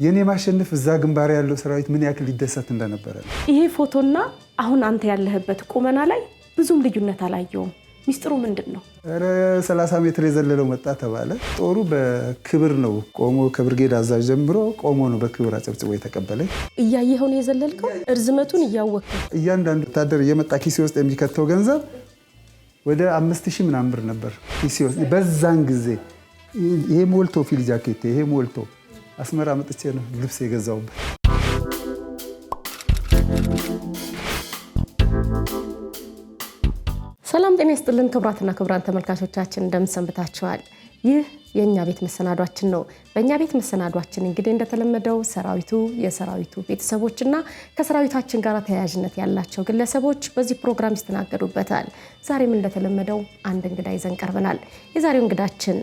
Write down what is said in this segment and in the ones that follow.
የኔ ማሸነፍ እዛ ግንባር ያለው ሰራዊት ምን ያክል ሊደሰት እንደነበረ ነው። ይሄ ፎቶና አሁን አንተ ያለህበት ቁመና ላይ ብዙም ልዩነት አላየውም። ሚስጥሩ ምንድነው? 30 ሜትር የዘለለው መጣ ተባለ። ጦሩ በክብር ነው ቆሞ ከብርጌድ አዛዥ ጀምሮ ቆሞ ነው በክብር አጨብጭቦ የተቀበለኝ። እያየኸው ነው የዘለልከው? እርዝመቱን እያወቅህ? እያንዳንዱ ወታደር እየመጣ ኪሴ ውስጥ የሚከተው ገንዘብ ወደ 5000 ምናምን ብር ነበር ኪሴ ውስጥ በዛን ጊዜ። ይሄ ሞልቶ ፊል ጃኬት ይሄ ሞልቶ አስመራ መጥቼ ነው ልብስ የገዛውበት። ሰላም ጤና ይስጥልን ክቡራትና ክቡራን ተመልካቾቻችን እንደምን ሰንብታችኋል? ይህ የኛ ቤት መሰናዷችን ነው። በእኛ ቤት መሰናዷችን እንግዲህ እንደተለመደው ሰራዊቱ፣ የሰራዊቱ ቤተሰቦችና ከሰራዊታችን ጋር ተያያዥነት ያላቸው ግለሰቦች በዚህ ፕሮግራም ይስተናገዱበታል። ዛሬም እንደተለመደው አንድ እንግዳ ይዘን ቀርበናል። የዛሬው እንግዳችን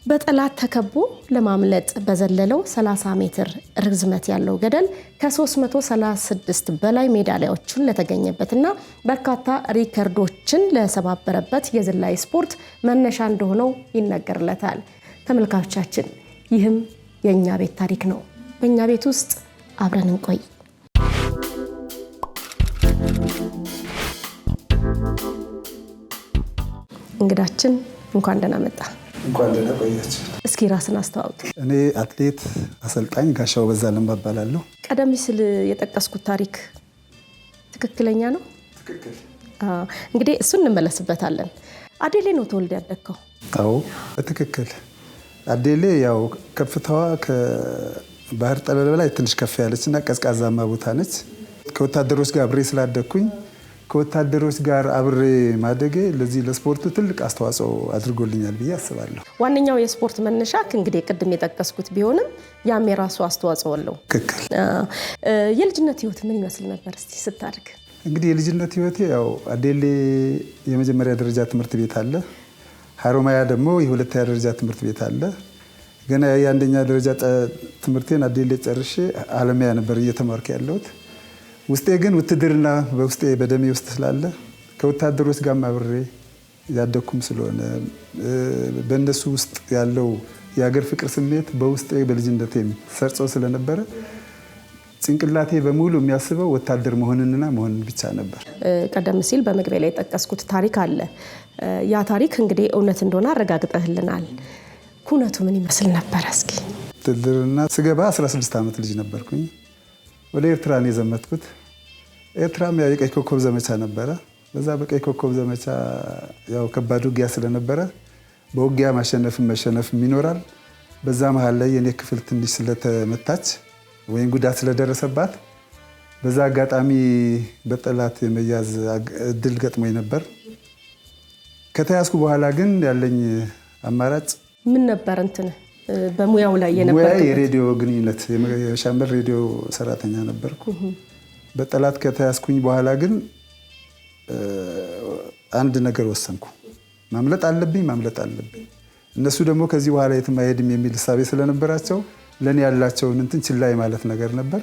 በጠላት ተከቦ ለማምለጥ በዘለለው 30 ሜትር ርዝመት ያለው ገደል ከ336 በላይ ሜዳሊያዎችን ለተገኘበትና በርካታ ሪከርዶችን ለሰባበረበት የዝላይ ስፖርት መነሻ እንደሆነው ይነገርለታል። ተመልካቾቻችን ይህም የኛ ቤት ታሪክ ነው። በእኛ ቤት ውስጥ አብረን እንቆይ። እንግዳችን እንኳን ደህና መጣ። እንኳን ደህና ቆያችሁ። እስኪ ራስን አስተዋውቅ። እኔ አትሌት አሰልጣኝ ጋሻው በዛለም እባላለሁ። ቀደም ሲል የጠቀስኩት ታሪክ ትክክለኛ ነው? ትክክል። እንግዲህ እሱን እንመለስበታለን። አዴሌ ነው ተወልደ ያደግከው? አዎ በትክክል። አዴሌ ያው ከፍታዋ ከባህር ጠለል በላይ ትንሽ ከፍ ያለችና ቀዝቃዛማ ቦታ ነች። ከወታደሮች ጋር አብሬ ስላደግኩኝ ከወታደሮች ጋር አብሬ ማደጌ ለዚህ ለስፖርቱ ትልቅ አስተዋጽኦ አድርጎልኛል ብዬ አስባለሁ። ዋነኛው የስፖርት መነሻ እንግዲህ ቅድም የጠቀስኩት ቢሆንም ያም የራሱ አስተዋጽኦ አለው። ትክክል። የልጅነት ህይወት ምን ይመስል ነበር እስቲ ስታድግ? እንግዲህ የልጅነት ህይወቴ ያው አዴሌ የመጀመሪያ ደረጃ ትምህርት ቤት አለ፣ ሀሮማያ ደግሞ የሁለተኛ ደረጃ ትምህርት ቤት አለ። ገና የአንደኛ ደረጃ ትምህርቴን አዴሌ ጨርሼ አለማያ ነበር እየተማርኩ ያለሁት። ውስጤ ግን ውትድርና በውስጤ በደሜ ውስጥ ስላለ ከወታደሮች ጋር አብሬ ያደኩም ስለሆነ በእነሱ ውስጥ ያለው የሀገር ፍቅር ስሜት በውስጤ በልጅነቴ ሰርጾ ስለነበረ ጭንቅላቴ በሙሉ የሚያስበው ወታደር መሆንንና መሆንን ብቻ ነበር። ቀደም ሲል በመግቢያ ላይ የጠቀስኩት ታሪክ አለ። ያ ታሪክ እንግዲህ እውነት እንደሆነ አረጋግጠህልናል። ኩነቱ ምን ይመስል ነበር? እስኪ ውትድርና ስገባ 16 ዓመት ልጅ ነበርኩኝ። ወደ ኤርትራ ነው የዘመትኩት። ኤርትራም ያው የቀይ ኮከብ ዘመቻ ነበረ። በዛ በቀይ ኮከብ ዘመቻ ያው ከባድ ውጊያ ስለነበረ በውጊያ ማሸነፍም መሸነፍም ይኖራል። በዛ መሃል ላይ የኔ ክፍል ትንሽ ስለተመታች ወይም ጉዳት ስለደረሰባት በዛ አጋጣሚ በጠላት የመያዝ እድል ገጥሞኝ ነበር። ከተያዝኩ በኋላ ግን ያለኝ አማራጭ ምን ነበር? እንትን በሙያው ላይ የነበረ የሬዲዮ ግንኙነት የሻምበል ሬዲዮ ሰራተኛ ነበርኩ። በጠላት ከተያዝኩኝ በኋላ ግን አንድ ነገር ወሰንኩ። ማምለጥ አለብኝ። እነሱ ደግሞ ከዚህ በኋላ የትም አይሄድም የሚል እሳቤ ስለነበራቸው ለኔ ያላቸውን እንትን ችላይ ማለት ነገር ነበር።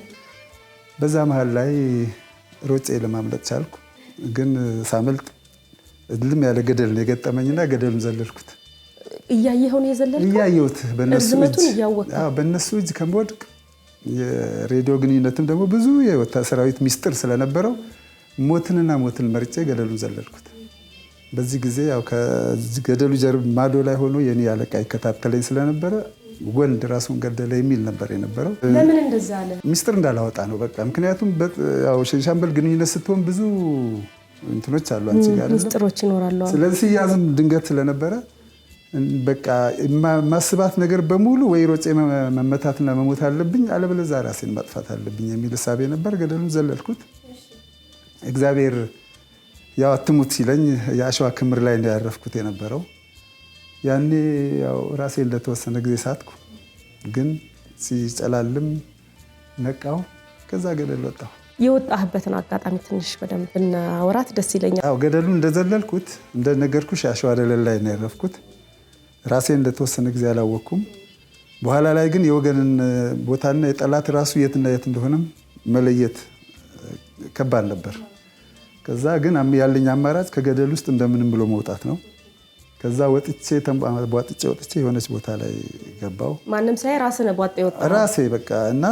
በዛ መሃል ላይ ሮጬ ለማምለጥ ቻልኩ። ግን ሳመልጥ እልም ያለ ገደል ነው የገጠመኝና ገደሉን ዘለልኩት። እያየኸው ነው የዘለልከው? እያየሁት እርዝመቱን እያወቅህ? በእነሱ እጅ ከምወድቅ የሬዲዮ ግንኙነትም ደግሞ ብዙ የወታደር ሰራዊት ሚስጥር ስለነበረው ሞትን መርጬ ገደሉን ዘለልኩት። በዚህ ጊዜ ያው ከገደሉ ጀርባ ማዶ ላይ ሆኖ የኔ አለቃ ይከታተለኝ ስለነበረ ወንድ ራሱን ገደለ የሚል ነበር የነበረው። ለምን እንደዛ አለ? ሚስጥር እንዳላወጣ ነው በቃ። ምክንያቱም ያው ሻምበል ግንኙነት ስትሆን ብዙ እንትኖች አሉ አንቺ ጋር ሚስጥሮች ይኖራሉ። ስለዚህ ያዝም ድንገት ስለነበረ በቃ ማስባት ነገር በሙሉ ወይ ሮጬ መመታትና መሞት አለብኝ አለበለዚያ ራሴን ማጥፋት አለብኝ የሚል ሐሳብ ነበር። ገደሉን ዘለልኩት። እግዚአብሔር ያው አትሙት ሲለኝ የአሸዋ ክምር ላይ ነው ያረፍኩት የነበረው። ያኔ ያው ራሴን ለተወሰነ ጊዜ ሳትኩ፣ ግን ሲጨላልም ነቃው። ከዛ ገደል ወጣሁ። የወጣህበትን አጋጣሚ ትንሽ በደንብ ብናወራት ደስ ይለኛል። አዎ ገደሉን እንደዘለልኩት እንደነገርኩሽ የአሸዋ ደለል ላይ ነው ያረፍኩት። ራሴን ለተወሰነ ጊዜ አላወቅኩም። በኋላ ላይ ግን የወገንን ቦታና የጠላት ራሱ የትና የት እንደሆነም መለየት ከባድ ነበር። ከዛ ግን ያለኝ አማራጭ ከገደል ውስጥ እንደምንም ብሎ መውጣት ነው። ከዛ ወጥቼ የሆነች ቦታ ላይ ገባው። ማንም ሳይ ራስህ ነህ ቧጥ የወጣው? ራሴ በቃ እና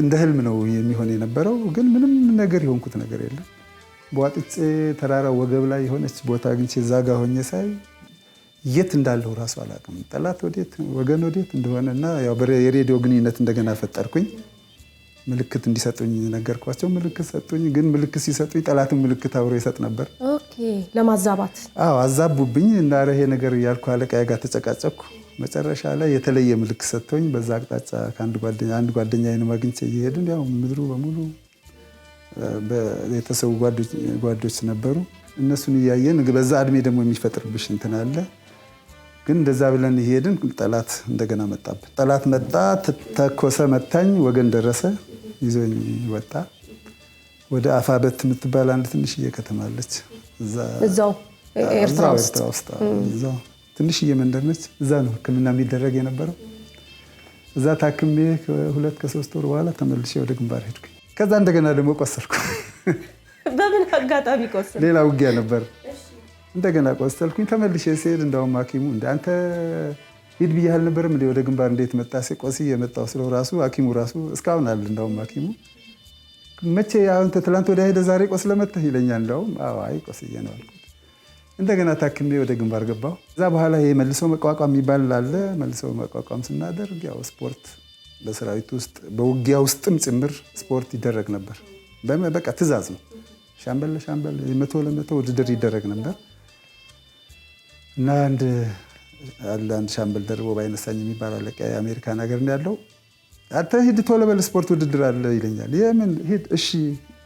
እንደ ህልም ነው የሚሆን የነበረው። ግን ምንም ነገር የሆንኩት ነገር የለም። ቧጥጬ ተራራ ወገብ ላይ የሆነች ቦታ አግኝቼ እዛ ጋ ሆኜ ሳይ የት እንዳለው ራሱ አላውቅም። ጠላት ወዴት ወገን ወዴት እንደሆነ እና ያው የሬዲዮ ግንኙነት እንደገና ፈጠርኩኝ። ምልክት እንዲሰጡኝ ነገርኳቸው። ምልክት ሰጡኝ። ግን ምልክት ሲሰጡኝ ጠላትን ምልክት አብሮ ይሰጥ ነበር። ኦኬ፣ ለማዛባት። አዎ አዛቡብኝ እና ይሄ ነገር እያልኩ አለቃዬ ጋር ተጨቃጨኩ። መጨረሻ ላይ የተለየ ምልክት ሰጥቶኝ በዛ አቅጣጫ አንድ ጓደኛዬን አግኝቼ እየሄድን ያው ምድሩ በሙሉ የተሰዉ ጓዶች ነበሩ። እነሱን እያየን በዛ እድሜ ደግሞ የሚፈጥርብሽ እንትን አለ። ግን እንደዛ ብለን እየሄድን ጠላት እንደገና መጣብን። ጠላት መጣ፣ ተኮሰ፣ መታኝ። ወገን ደረሰ፣ ይዞኝ ወጣ። ወደ አፋበት የምትባል አንድ ትንሽዬ ከተማ አለች። እዛው ኤርትራ ውስጥ እዛው ትንሽዬ መንደር ነች። እዛ ነው ሕክምና የሚደረግ የነበረው። እዛ ታክሜ ከ2-3 ወር በኋላ ተመልሼ ወደ ግንባር ሄድኩኝ። ከዛ እንደገና ደግሞ ቆሰልኩ። በምን አጋጣሚ ቆሰልኩ? ሌላ ውጊያ ነበር። እንደገና ቆሰልኩኝ። ተመልሼ ስሄድ እንዳውም ሐኪሙ አንተ ሂድ ብዬሽ አልነበረም ወደ ግንባር እንዴት መጣ? ቆስዬ የመጣው ስለው ራሱ ሐኪሙ ራሱ እስካሁን አለ። እንዳውም ሐኪሙ መቼ አንተ ትላንት ወዲያ ሄደህ ዛሬ ቆስለህ መጥተህ ይለኛል። እንዳውም አዎ አይ ቆስዬ ነው አልኩት። እንደገና ታክሜ ወደ ግንባር ገባሁ። እዛ በኋላ ይሄ መልሶ መቋቋም የሚባል አለ። መልሶ መቋቋም ስናደርግ ያው ስፖርት በሰራዊት ውስጥ በውጊያ ውስጥም ጭምር ስፖርት ይደረግ ነበር። በቃ ትእዛዝ ነው። ሻምበል ለሻምበል 100 ውድድር ይደረግ ነበር እና አንድ ሻምበል ደርቦ ባይነሳኝ የሚባል አለቃ የአሜሪካን ሀገር ነው ያለው። አንተ ሂድ ቶሎ በል ስፖርት ውድድር አለ ይለኛል። የምን ሂድ? እሺ።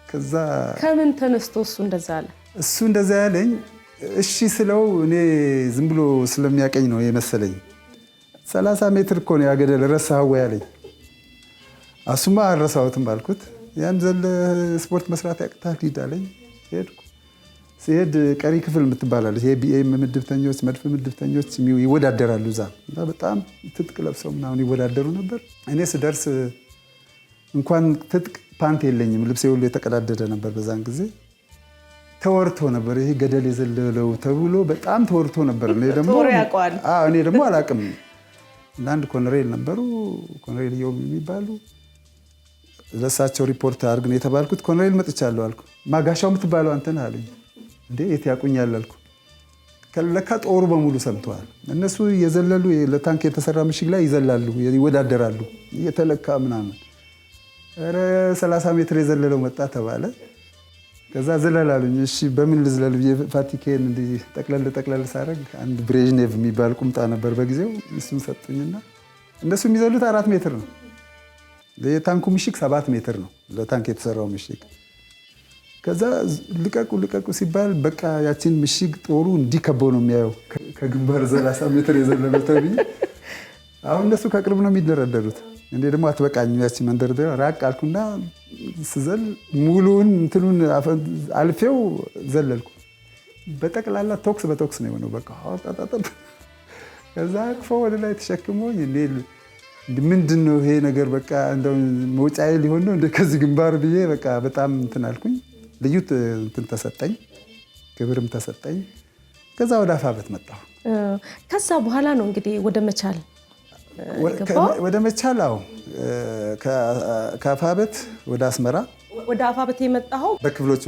ከዛ ከምን ተነስቶ እሱ እንደዛ አለ? እሱ እንደዛ ያለኝ እሺ ስለው እኔ ዝም ብሎ ስለሚያቀኝ ነው የመሰለኝ። 30 ሜትር እኮ ነው ያገደል ረሳኸው ያለኝ። እሱማ አልረሳሁትም አልኩት። ያን ዘለ ስፖርት መስራት ያቅታል ሂድ አለኝ። ሄድኩ። ሲሄድ ቀሪ ክፍል የምትባላለች የቢኤም ምድብተኞች፣ መድፍ ምድብተኞች ይወዳደራሉ እዛ። በጣም ትጥቅ ለብሰው ምናምን ይወዳደሩ ነበር። እኔ ስደርስ እንኳን ትጥቅ ፓንት የለኝም፣ ልብሴ ሁሉ የተቀዳደደ ነበር። በዛን ጊዜ ተወርቶ ነበር። ይሄ ገደል የዘለለው ተብሎ በጣም ተወርቶ ነበር። እኔ ደግሞ አላቅም። አንድ ኮሎኔል ነበሩ፣ ኮሎኔል ዮም የሚባሉ ለሳቸው ሪፖርት አድርግ ነው የተባልኩት። ኮሎኔል መጥቻለሁ አልኩ። ማጋሻው የምትባለው አንተ ነህ አሉኝ። እንዴ የት ያቁኛል አልኩ። ለካ ጦሩ በሙሉ ሰምተዋል። እነሱ የዘለሉ ለታንክ የተሰራ ምሽግ ላይ ይዘላሉ፣ ይወዳደራሉ እየተለካ ምናምን። ኧረ 30 ሜትር የዘለለው መጣ ተባለ። ከዛ ዝለል አሉኝ። እሺ በምን ልዝለል ብዬ ፋቲኬን እንዲህ ጠቅለል ሳረግ አንድ ብሬዥኔቭ የሚባል ቁምጣ ነበር በጊዜው፣ እሱን ሰጡኝና እነሱ የሚዘሉት 4 ሜትር ነው። የታንኩ ምሽግ 7 ሜትር ነው ለታንክ የተሰራው ምሽግ። ከዛ ልቀቁ ሲባል በቃ ያችን ምሽግ ጦሩ እንዲከበው ነው የሚያየው። ከግንባር 30 ሜትር የዘለለው ተብዬ አሁን እነሱ ከቅርብ ነው የሚደረደሩት። እኔ ደግሞ አትበቃኝም ያቺ መንደርደሪያ። ራቅ አልኩና ስዘል ሙሉውን እንትኑን አልፌው ዘለልኩ። በጠቅላላ ቶክስ በቶክስ ነው የሆነው። በቃ አጣጣጣ። ከዛ አቅፎ ወደ ላይ ተሸክሞኝ ምንድን ነው ይሄ ነገር? በቃ እንደው መውጫዬ ሊሆን ነው ከዚህ ግንባር ብዬ በቃ በጣም እንትን አልኩኝ። ልዩ እንትን ተሰጠኝ፣ ክብርም ተሰጠኝ። ከዛ ወደ አፋበት መጣሁ። ከዛ በኋላ ነው እንግዲህ ወደ መቻል አዎ፣ ከአፋበት ወደ አስመራ። ወደ አፋበት የመጣኸው በክፍሎች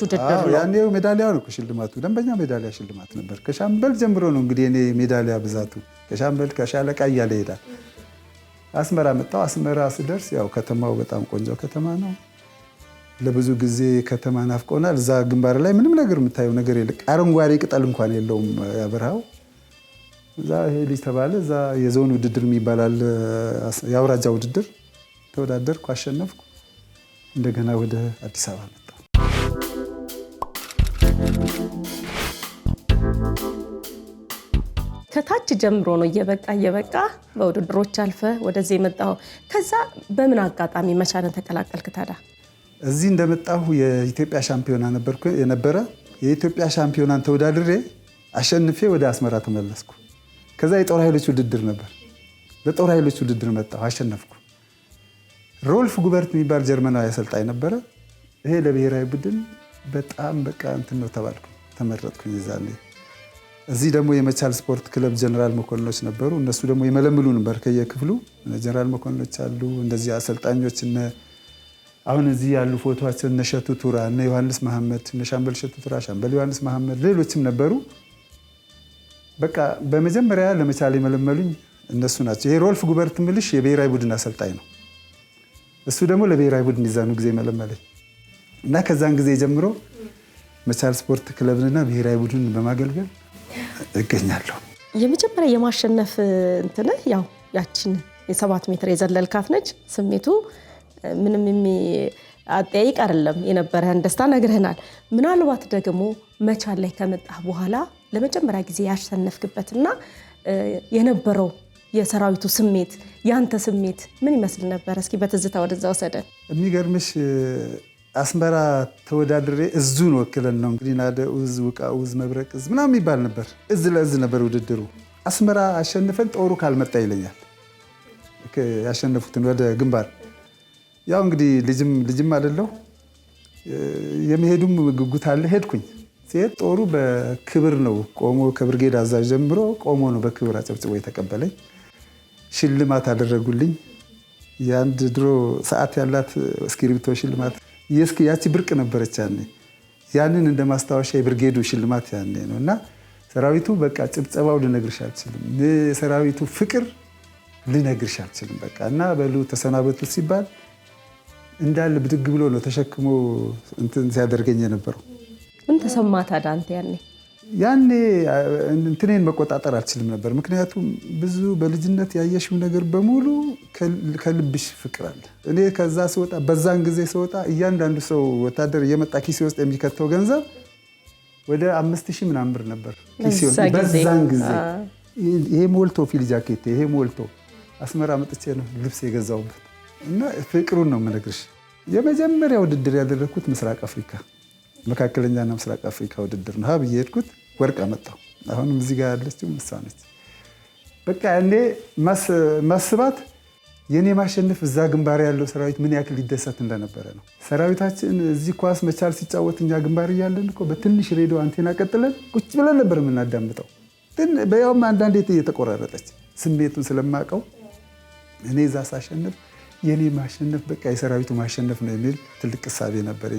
ውድድር ነው። ያኔ ሜዳሊያው ነው ሽልማቱ፣ ደንበኛ ሜዳሊያ ሽልማት ነበር። ከሻምበል ጀምሮ ነው እንግዲህ እኔ ሜዳሊያ ብዛቱ፣ ከሻምበል ከሻለቃ እያለ ይሄዳል። አስመራ መጣሁ። አስመራ ስደርስ ያው ከተማው በጣም ቆንጆ ከተማ ነው። ለብዙ ጊዜ ከተማ ናፍቆናል። እዛ ግንባር ላይ ምንም ነገር የምታየው ነገር የለ፣ አረንጓዴ ቅጠል እንኳን የለውም ያበረሃው። እዛ ይሄ ልጅ ተባለ። እዛ የዞን ውድድር የሚባላል የአውራጃ ውድድር ተወዳደርኩ፣ አሸነፍኩ። እንደገና ወደ አዲስ አበባ መጣሁ። ከታች ጀምሮ ነው እየበቃ በውድድሮች አልፈ ወደዚህ የመጣው። ከዛ በምን አጋጣሚ መቻልን ተቀላቀልክ ታዲያ? እዚህ እንደመጣሁ የኢትዮጵያ ሻምፒዮና የነበረ የኢትዮጵያ ሻምፒዮናን ተወዳድሬ አሸንፌ ወደ አስመራ ተመለስኩ። ከዛ የጦር ኃይሎች ውድድር ነበር። በጦር ኃይሎች ውድድር መጣሁ፣ አሸነፍኩ። ሮልፍ ጉበርት የሚባል ጀርመናዊ አሰልጣኝ ነበረ። ይሄ ለብሔራዊ ቡድን በጣም በቃ እንትን ነው ተባልኩ፣ ተመረጥኩኝ። ዛኔ እዚህ ደግሞ የመቻል ስፖርት ክለብ ጀነራል መኮንኖች ነበሩ። እነሱ ደግሞ የመለምሉ ነበር ከየክፍሉ ጀነራል መኮንኖች አሉ። እንደዚህ አሰልጣኞች አሁን እዚህ ያሉ ፎቶቸው እነ እሸቱ ቱራ፣ እነ ዮሐንስ መሐመድ፣ እነ ሻምበል እሸቱ ቱራ፣ ሻምበል ዮሐንስ መሐመድ፣ ሌሎችም ነበሩ። በቃ በመጀመሪያ ለመቻል የመለመሉኝ እነሱ ናቸው። ይሄ ሮልፍ ጉበርት ምልሽ የብሔራዊ ቡድን አሰልጣኝ ነው። እሱ ደግሞ ለብሔራዊ ቡድን ይዛኑ ጊዜ መለመለኝ እና ከዛን ጊዜ ጀምሮ መቻል ስፖርት ክለብንና ብሔራዊ ቡድን በማገልገል እገኛለሁ። የመጀመሪያ የማሸነፍ እንትንህ ያው ያችን የ7 ሜትር የዘለልካት ነች። ስሜቱ ምንም አጠያይቅ አይደለም። የነበረህን ደስታ ነግረህናል። ምናልባት ደግሞ መቻል ላይ ከመጣህ በኋላ ለመጀመሪያ ጊዜ ያሸነፍክበትና የነበረው የሰራዊቱ ስሜት ያንተ ስሜት ምን ይመስል ነበር? እስኪ በትዝታ ወደዛ ወሰደን። የሚገርምሽ አስመራ ተወዳድሬ እዙን ወክለን ነው እንግዲህ ናደ ኡዝ ውቃ ኡዝ መብረቅ እዝ ምናምን የሚባል ነበር። እዝ ለእዝ ነበር ውድድሩ። አስመራ አሸንፈን ጦሩ ካልመጣ ይለኛል ያሸነፉትን ወደ ግንባር። ያው እንግዲህ ልጅም አይደለሁ የመሄዱም ጉጉት አለ። ሄድኩኝ። ሲሄድ ጦሩ በክብር ነው ቆሞ ከብርጌድ አዛዥ ጀምሮ ቆሞ ነው በክብር አጨብጭቦ የተቀበለኝ። ሽልማት አደረጉልኝ። የአንድ ድሮ ሰዓት ያላት እስክሪብቶ ሽልማት ያቺ ብርቅ ነበረች ያኔ። ያንን እንደ ማስታወሻ የብርጌዱ ሽልማት ያኔ ነው እና ሰራዊቱ በቃ ጭብጨባው ልነግርሽ አልችልም። የሰራዊቱ ፍቅር ልነግርሽ አልችልም። በቃ እና በሉ ተሰናበቱ ሲባል እንዳለ ብድግ ብሎ ነው ተሸክሞ እንትን ሲያደርገኝ የነበረው። ምን ተሰማህ ታዲያ አንተ ያኔ? ያኔ እንትኔን መቆጣጠር አልችልም ነበር። ምክንያቱም ብዙ በልጅነት ያየሽው ነገር በሙሉ ከልብሽ ፍቅር አለ። እኔ ከዛ ስወጣ በዛን ጊዜ ስወጣ እያንዳንዱ ሰው ወታደር እየመጣ ኪሴ ውስጥ የሚከተው ገንዘብ ወደ 5000 ምናምን ብር ነበር ኪሴ ውስጥ በዛን ጊዜ። ይሄ ሞልቶ ፊል ጃኬት ይሄ ሞልቶ አስመራ መጥቼ ነው ልብስ የገዛውበት እና ፍቅሩን ነው የምነግርሽ። የመጀመሪያ ውድድር ያደረኩት ምስራቅ አፍሪካ መካከለኛና ምስራቅ አፍሪካ ውድድር ነው። ሀብዬ ሄድኩት ወርቅ አመጣሁ። አሁንም እዚህ ጋር ያለችው እሷ ነች። በቃ እኔ ማስባት የኔ ማሸነፍ እዛ ግንባር ያለው ሰራዊት ምን ያክል ሊደሰት እንደነበረ ነው። ሰራዊታችን እዚህ ኳስ መቻል ሲጫወት እኛ ግንባር እያለን እኮ በትንሽ ሬዲዮ አንቴና ቀጥለን ቁጭ ብለን ነበር የምናዳምጠው። በያውም አንዳንዴ እየተቆራረጠች ስሜቱን ስለማውቀው እኔ እዛ ሳሸነፍ የኔ ማሸነፍ በቃ የሰራዊቱ ማሸነፍ ነው የሚል ትልቅ እሳቤ ነበር።